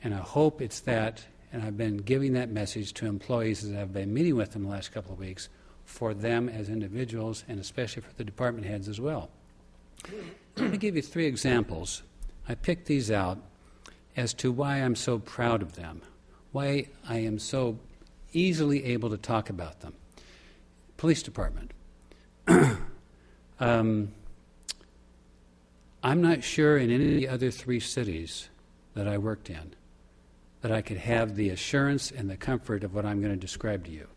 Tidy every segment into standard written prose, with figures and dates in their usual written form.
And I hope it's that, and I've been giving that message to employees as I've been meeting with them the last couple of weeks, for them as individuals and especially for the department heads as well. I'm going to give you 3 examples. I picked these out as to why I'm so proud of them, why I am so easily able to talk about them. Police department. I'm not sure in any of the other 3 cities that I worked in that I could have the assurance and the comfort of what I'm going to describe to you.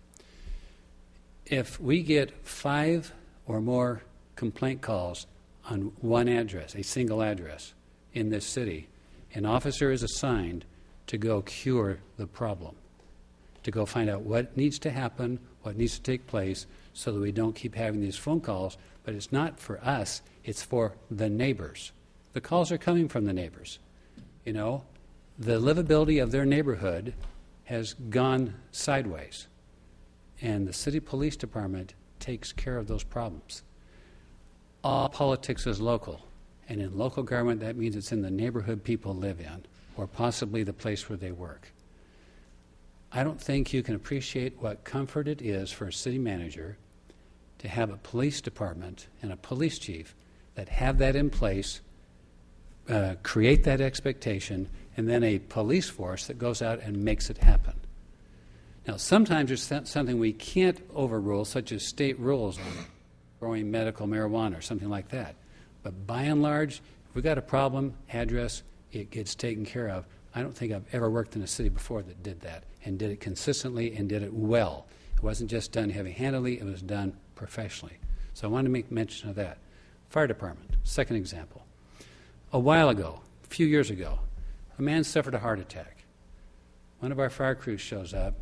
If we get 5 or more complaint calls on one address, a single address in this city, an officer is assigned to go cure the problem, to go find out what needs to happen, what needs to take place, so that we don't keep having these phone calls. But it's not for us, it's for the neighbors. The calls are coming from the neighbors. You know, the livability of their neighborhood has gone sideways. And the city police department takes care of those problems. All politics is local. And in local government, that means it's in the neighborhood people live in, or possibly the place where they work. I don't think you can appreciate what comfort it is for a city manager to have a police department and a police chief that have that in place, create that expectation, and then a police force that goes out and makes it happen. Now, sometimes there's something we can't overrule, such as state rules on growing medical marijuana or something like that. But by and large, if we've got a problem, address, it gets taken care of. I don't think I've ever worked in a city before that did that, and did it consistently and did it well. It wasn't just done heavy-handedly, it was done professionally. So I want to make mention of that. Fire department, second example. A while ago, a few years ago, a man suffered a heart attack. One of our fire crews shows up,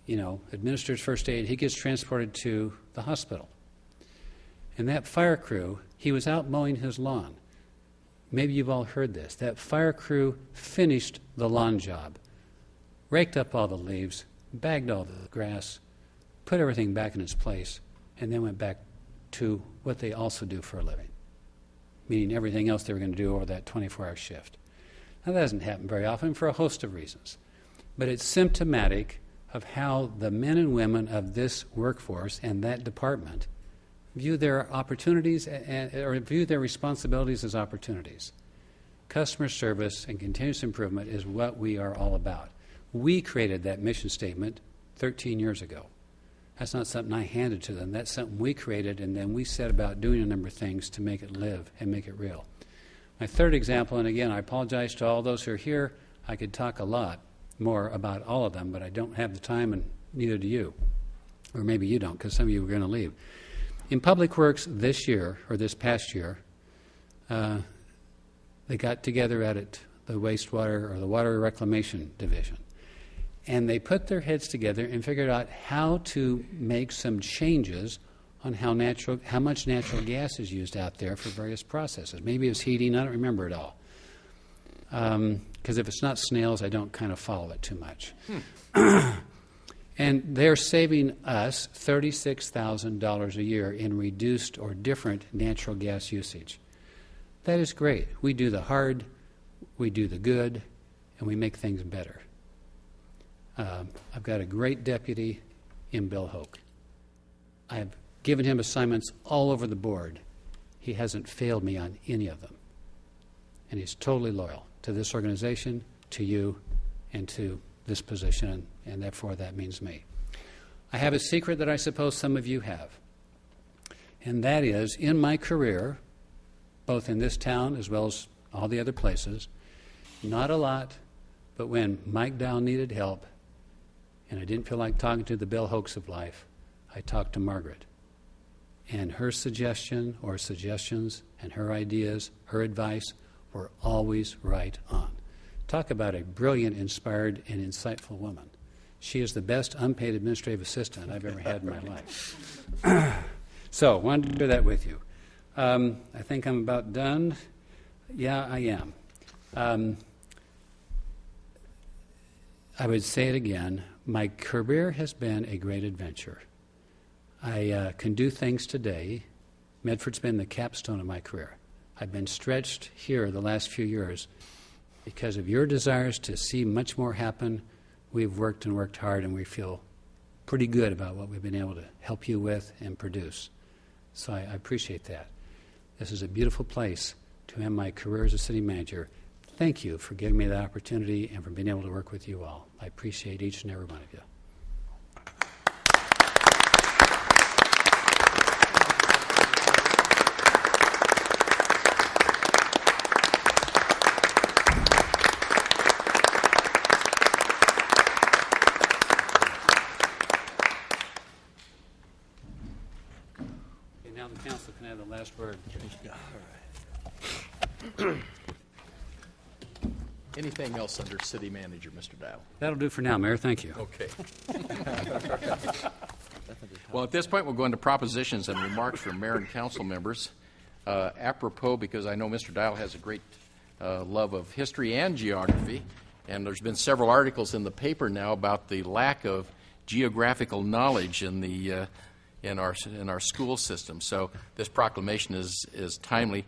administers first aid. He gets transported to the hospital. And that fire crew, he was out mowing his lawn. Maybe you've all heard this. That fire crew finished the lawn job, raked up all the leaves, bagged all the grass, put everything back in its place, and then went back to what they also do for a living, meaning everything else they were going to do over that 24-hour shift. Now, that doesn't happen very often for a host of reasons, but it's symptomatic of how the men and women of this workforce and that department view their opportunities or view their responsibilities as opportunities. Customer service and continuous improvement is what we are all about. We created that mission statement 13 years ago. That's not something I handed to them. That's something we created, and then we set about doing a number of things to make it live and make it real. My third example, and again, I apologize to all those who are here. I could talk a lot more about all of them, but I don't have the time, and neither do you. Or maybe you don't, because some of you are going to leave. In Public Works this year, or this past year, they got together at the wastewater or the water reclamation division. And they put their heads together and figured out how to make some changes on how much natural gas is used out there for various processes. Maybe it's heating, I don't remember it all. Because if it's not snails, I don't kind of follow it too much. And they're saving us $36,000 a year in reduced or different natural gas usage. That is great. We do the hard, we do the good, and we make things better. I've got a great deputy in Bill Hoke. I've given him assignments all over the board. He hasn't failed me on any of them. And he's totally loyal to this organization, to you, and to this position, and therefore that means me. I have a secret that I suppose some of you have, and that is, in my career, both in this town as well as all the other places, not a lot, but when Mike Dow needed help, and I didn't feel like talking to the Bill Hokes of life, I talked to Margaret. And her suggestion or suggestions and her ideas, her advice, were always right on. Talk about a brilliant, inspired, and insightful woman. She is the best unpaid administrative assistant I've ever had in my life. So, wanted to share that with you. I think I'm about done. Yeah, I am. I would say it again. My career has been a great adventure. I can do things today. Medford's been the capstone of my career. I've been stretched here the last few years Because of your desires to see much more happen, we've worked and worked hard, and we feel pretty good about what we've been able to help you with and produce. So I appreciate that. This is a beautiful place to end my career as a city manager. Thank you for giving me that opportunity and for being able to work with you all. I appreciate each and every one of you. Now the council can have the last word. Anything else under city manager, Mr. Dial? That'll do for now, Mayor. Thank you. Okay. Well, at this point, we'll go into propositions and remarks from mayor and council members. Apropos, because I know Mr. Dial has a great love of history and geography, and there's been several articles in the paper now about the lack of geographical knowledge in our school system. So this proclamation is timely.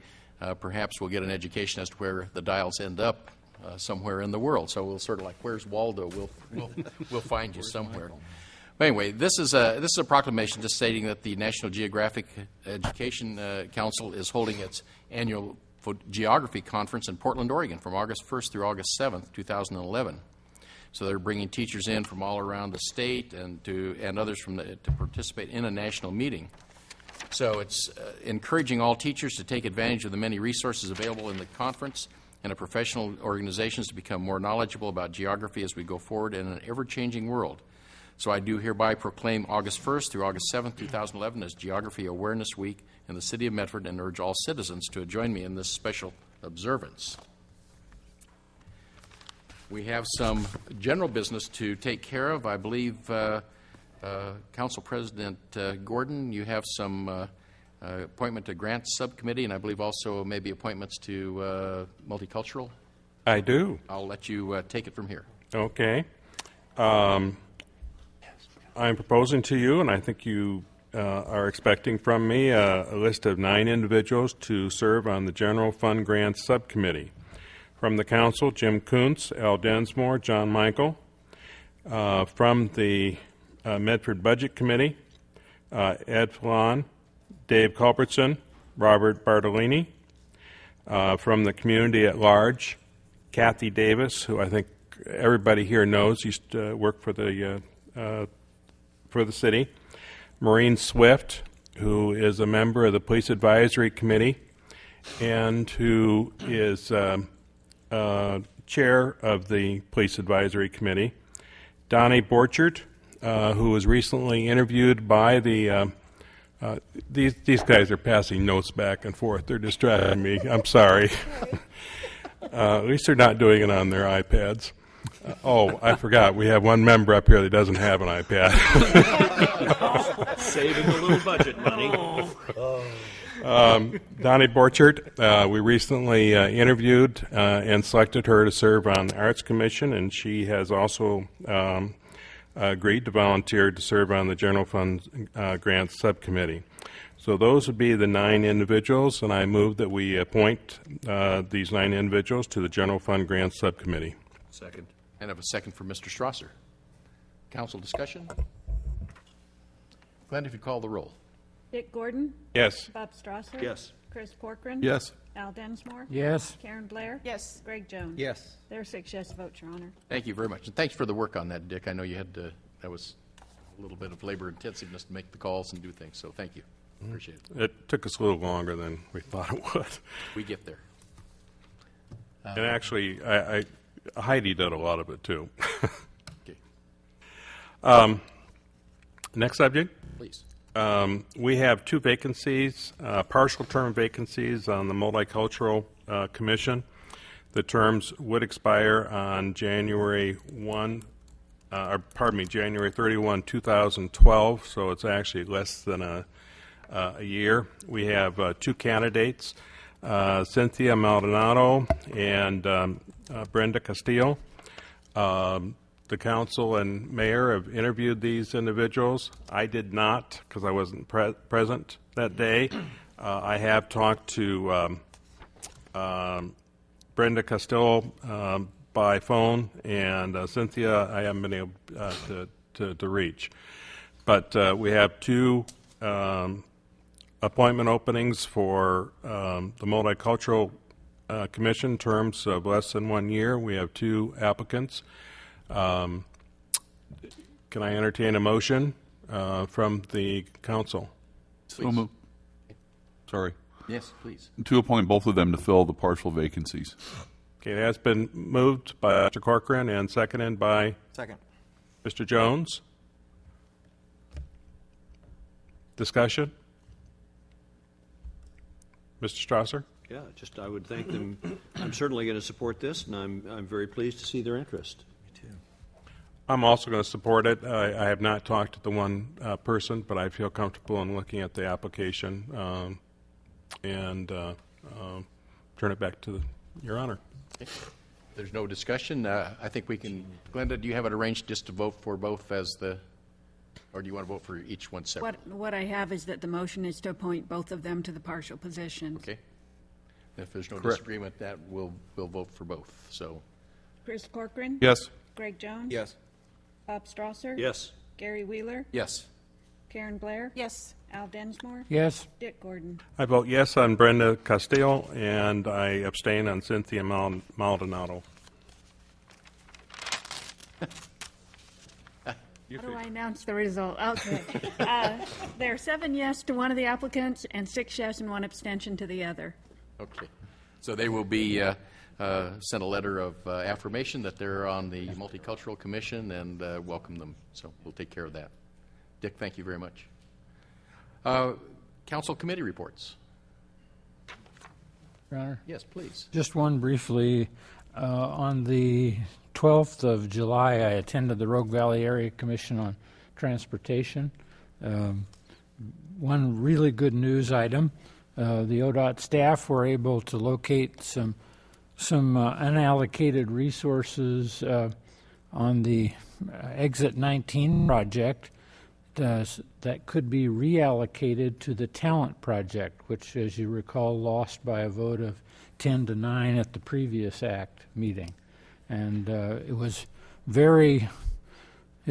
Perhaps we'll get an education as to where the Dials end up somewhere in the world. So we'll sort of like, where's Waldo? We'll find you somewhere. But anyway, this is a proclamation just stating that the National Geographic Education Council is holding its annual geography conference in Portland, Oregon, from August 1st through August 7th, 2011. So they're bringing teachers in from all around the state and others to participate in a national meeting. So it's encouraging all teachers to take advantage of the many resources available in the conference and of professional organizations to become more knowledgeable about geography as we go forward in an ever-changing world. So I do hereby proclaim August 1st through August 7th, 2011 as Geography Awareness Week in the City of Medford and urge all citizens to join me in this special observance. We have some general business to take care of. I believe, Council President Gordon, you have some appointment to Grants Subcommittee, and I believe also maybe appointments to Multicultural. I do. I'll let you take it from here. Okay. I'm proposing to you, and I think you are expecting from me, a list of 9 individuals to serve on the General Fund Grants Subcommittee. From the Council, Jim Kuntz, Al Densmore, John Michael. From the Medford Budget Committee, Ed Fallon, Dave Culbertson, Robert Bartolini. From the community at large, Kathy Davis, who I think everybody here knows used to work for the city. Maureen Swift, who is a member of the Police Advisory Committee and who is chair of the Police Advisory Committee. Donnie Borchert, who was recently interviewed by the these guys are passing notes back and forth. They're distracting me. I'm sorry. At least they're not doing it on their iPads. I forgot. We have one member up here that doesn't have an iPad. Saving a little budget money. Donnie Borchert, we recently interviewed and selected her to serve on the Arts Commission, and she has also agreed to volunteer to serve on the General Fund Grants Subcommittee. So those would be the 9 individuals, and I move that we appoint these 9 individuals to the General Fund Grants Subcommittee. Second. And have a second for Mr. Strasser. Council discussion? Glenn, if you call the roll. Dick Gordon? Yes. Bob Strasser? Yes. Chris Corcoran? Yes. Al Densmore? Yes. Karen Blair? Yes. Greg Jones? Yes. There are 6 yes votes, Your Honor. Thank you very much. And thanks for the work on that, Dick. I know you had to, that was a little bit of labor intensiveness to make the calls and do things, so thank you. Appreciate it. It took us a little longer than we thought it would. We get there. And actually, Heidi did a lot of it, too. Okay. Next subject. Please. We have 2 vacancies, partial term vacancies on the Multicultural Commission. The terms would expire on January 31, 2012, so it's actually less than a year. We have 2 candidates, Cynthia Maldonado and Brenda Castillo. The council and mayor have interviewed these individuals. I did not because I wasn't present that day. I have talked to Brenda Brenda Castillo by phone, and Cynthia I haven't been able to reach. But we have two appointment openings for the Multicultural Commission, terms of less than 1 year. We have two applicants. Can I entertain a motion from the council? So moved. Sorry. Yes, please. To appoint both of them to fill the partial vacancies. Okay, it has been moved by Mr. Corcoran and seconded by Second. Mr. Jones. Discussion? Mr. Strasser? Yeah, just I would thank them. I'm certainly going to support this, and I'm very pleased to see their interest. I'm also going to support it. I have not talked to the one person, but I feel comfortable in looking at the application and turn it back to Your Honor. There's no discussion. I think we can, Glenda, do you have it arranged just to vote for both as the, or do you want to vote for each one separately? What I have is that the motion is to appoint both of them to the partial positions. Okay. If there's no Correct. disagreement, that we'll vote for both. So, Chris Corcoran. Yes. Greg Jones. Yes. Bob Strasser. Yes. Gary Wheeler. yes. Karen Blair. Yes. Al Densmore. Yes. Dick Gordon. I vote yes on Brenda Castillo, and I abstain on Cynthia Maldonado. How do I announce the result? Okay. There are 7 yes to one of the applicants and 6 yes and 1 abstention to the other. Okay. So they will be sent a letter of affirmation that they're on the Multicultural Commission and welcome them. So we'll take care of that. Dick, thank you very much. Council committee reports. Your Honor? Yes, please. Just one briefly. On the 12th of July, I attended the Rogue Valley Area Commission on Transportation. One really good news item, the ODOT staff were able to locate some unallocated resources on the Exit 19 project that could be reallocated to the Talent Project, which, as you recall, lost by a vote of 10-9 at the previous ACT meeting. And it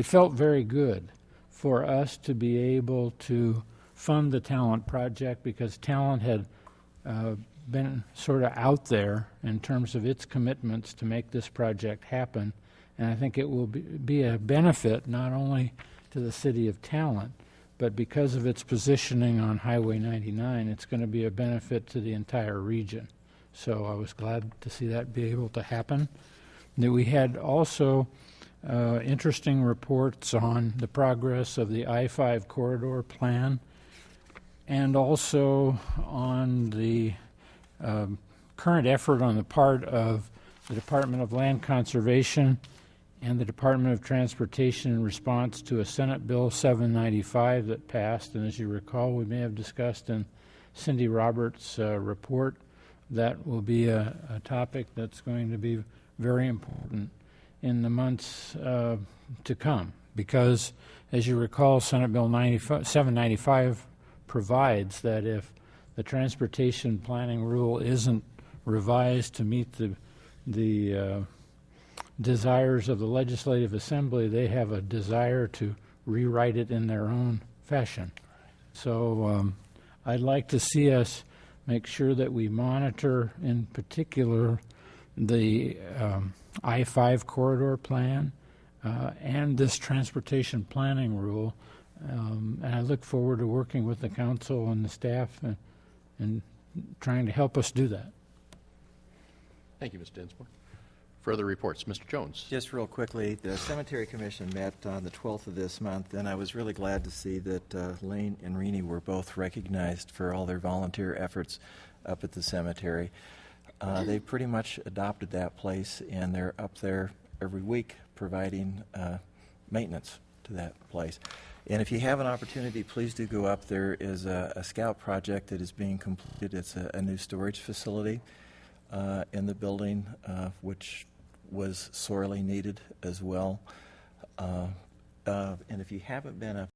felt very good for us to be able to fund the Talent Project because Talent had been sort of out there in terms of its commitments to make this project happen. And I think it will be a benefit not only to the city of Talent, but because of its positioning on Highway 99, it's going to be a benefit to the entire region. So I was glad to see that be able to happen. That we had also interesting reports on the progress of the I-5 corridor plan and also on the current effort on the part of the Department of Land Conservation and the Department of Transportation in response to a Senate Bill 795 that passed. And as you recall, we may have discussed in Cindy Roberts' report, that will be a topic that's going to be very important in the months to come. Because, as you recall, Senate Bill 795 provides that if the transportation planning rule isn't revised to meet the desires of the Legislative Assembly, they have a desire to rewrite it in their own fashion. So I'd like to see us make sure that we monitor, in particular, the I-5 corridor plan and this transportation planning rule. And I look forward to working with the council and the staff and trying to help us do that. Thank you, Mr. Densmore. Further reports. Mr. Jones. Just real quickly, the Cemetery Commission met on the 12th of this month, and I was really glad to see that Lane and Renee were both recognized for all their volunteer efforts up at the cemetery. They pretty much adopted that place, and they're up there every week providing maintenance to that place. And if you have an opportunity, please do go up. There is a scout project that is being completed. It's a new storage facility in the building, which was sorely needed as well. And if you haven't been up